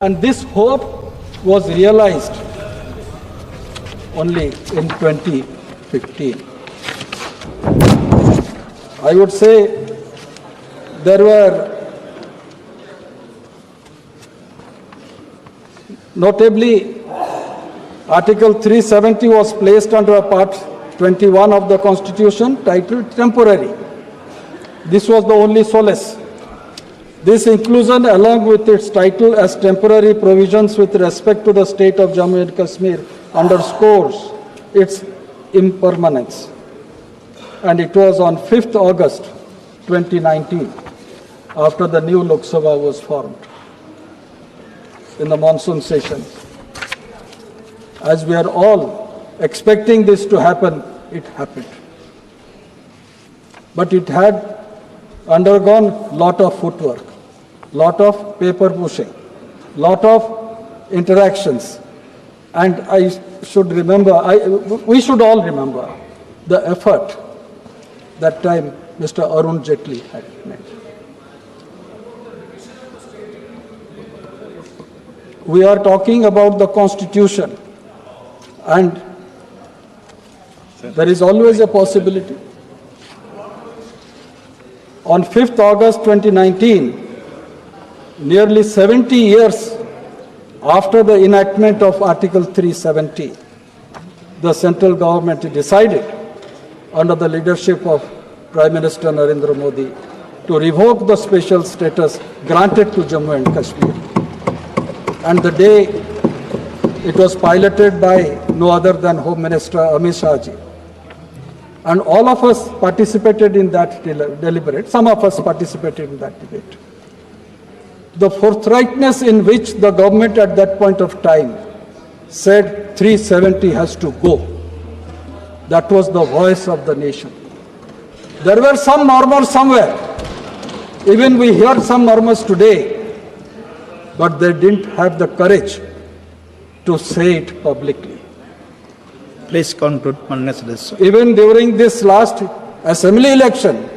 And this hope was realized only in 2015. I would say there were notably Article 370 was placed under Part 21 of the Constitution titled Temporary. This was the only solace. This inclusion, along with its title as temporary provisions with respect to the state of Jammu and Kashmir, underscores its impermanence. And it was on 5th August 2019, after the new Lok Sabha was formed in the monsoon session. As we are all expecting this to happen, it happened. But it had undergone lot of footwork, lot of paper pushing, lot of interactions. And I should remember, we should all remember the effort that time Mr. Arun Jaitley had made. We are talking about the Constitution, and there is always a possibility. On 5th August 2019, nearly 70 years after the enactment of Article 370, the central government decided, under the leadership of Prime Minister Narendra Modi, to revoke the special status granted to Jammu and Kashmir. And the day it was piloted by no other than Home Minister Amit Shah ji. And all of us participated in that deliberate. Some of us participated in that debate. The forthrightness in which the government at that point of time said 370 has to go, that was the voice of the nation. There were some murmurs somewhere. Even we hear some murmurs today, but they didn't have the courage to say it publicly. Please conclude, Manas Sir. Even during this last assembly election,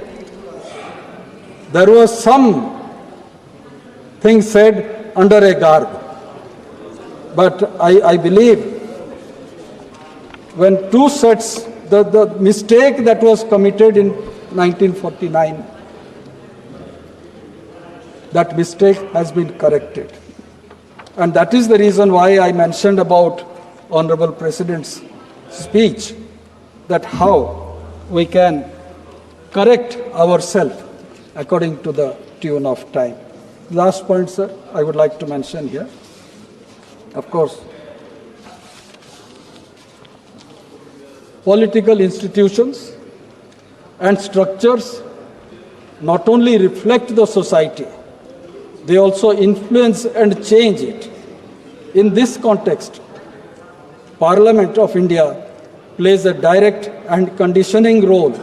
there was some thing said under a garb. But I believe when two sets, the mistake that was committed in 1949, that mistake has been corrected. And that is the reason why I mentioned about Honorable President's speech, that how we can correct ourselves according to the tune of time. Last point, sir, I would like to mention here. Of course, political institutions and structures not only reflect the society, they also influence and change it. In this context, Parliament of India plays a direct and conditioning role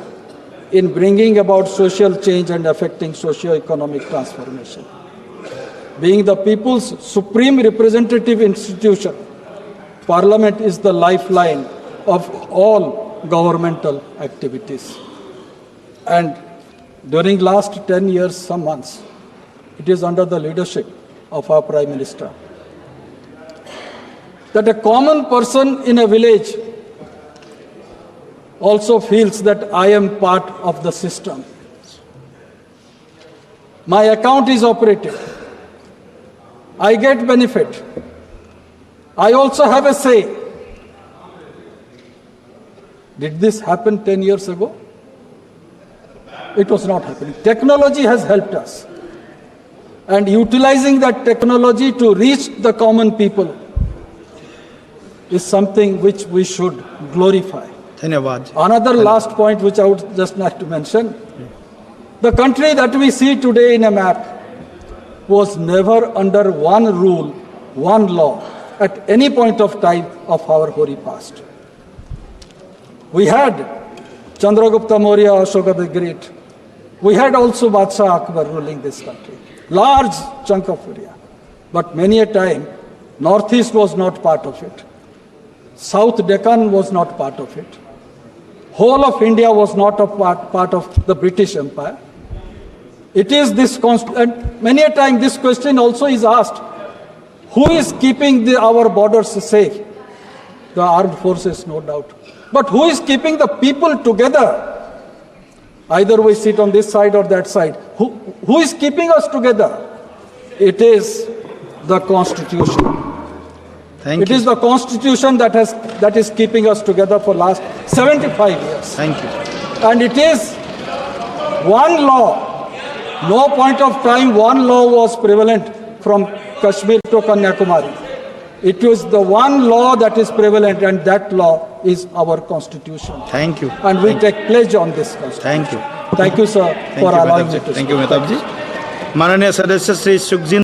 in bringing about social change and affecting socio-economic transformation. Being the people's supreme representative institution, Parliament is the lifeline of all governmental activities. And during last 10 years, some months, it is under the leadership of our Prime Minister that a common person in a village also feels that I am part of the system. My account is operated. I get benefit. I also have a say. Did this happen 10 years ago? It was not happening. Technology has helped us. And utilizing that technology to reach the common people is something which we should glorify. Another last point which I would just like to mention. The country that we see today in a map was never under one rule, one law at any point of time of our hoary past. We had Chandragupta Maurya, Ashoka the Great. We had also Badshah Akbar ruling this country. Large chunk of area. But many a time, Northeast was not part of it. South Deccan was not part of it. Whole of India was not a part of the British Empire. It is this constant, many a time this question also is asked, Who is keeping our borders safe? The armed forces, no doubt. But who is keeping the people together? Either we sit on this side or that side. Who is keeping us together? It is the Constitution. Thank It you. is the Constitution that is keeping us together for last 75 years. Thank you. And it is one law. No point of time one law was prevalent from Kashmir to Kanyakumari. It was the one law that is prevalent, and that law is our Constitution. Thank you. And we take pledge on this Constitution. Thank you. Thank you, sir, Thank for you, allowing me Mehtap to ji. Thank you, Mehtap ji. माननीय सदस्य श्री सुखजिन